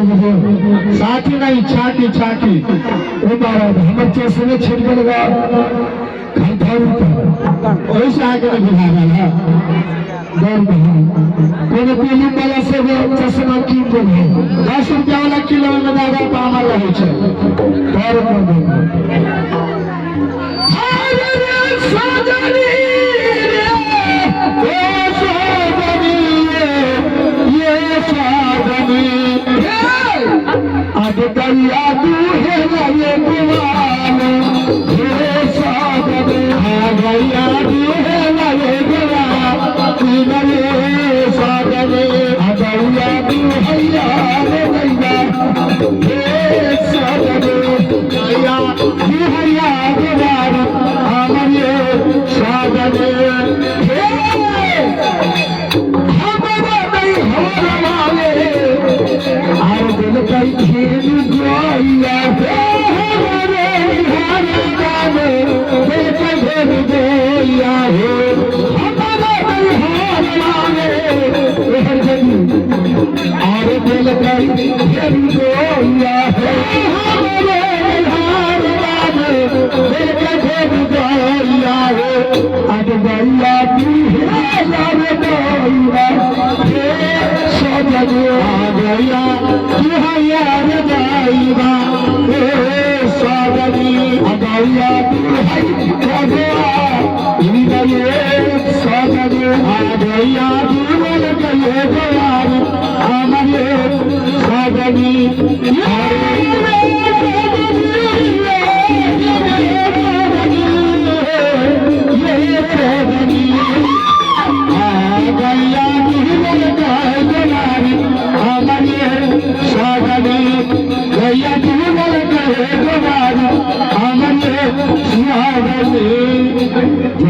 साथी नहीं छाती छाती हमर चौसने छिड़के लगा वैसे आगे बुझा रहा कोनो पीली वाला से चश्मा कीन दे 10 रुपया वाला किलो में दादा पामा रहे छे कर दरिया तू है ये गुलाम ये सागर है दरिया तू है ये गुलाम ये सागर है दरिया तू है यार दैया ये सागर दरिया तू है यार गुलाम हम ये सागर हमारा नहीं हो वाले आर दिल का खेल गोया हमारे हमारा दिल का खेल गोया हमारा हमारे हर जगह आर दिल का खेल गोया हमारे हमारा दिल का खेल गोया आज गैया तू है यार गोया गया तू है यार दाईवा सागरी अगैया तू है गया ये सागरी अगैया तू बोल गए यार हमारे सागरी सागरी गैया तू बोल गए जय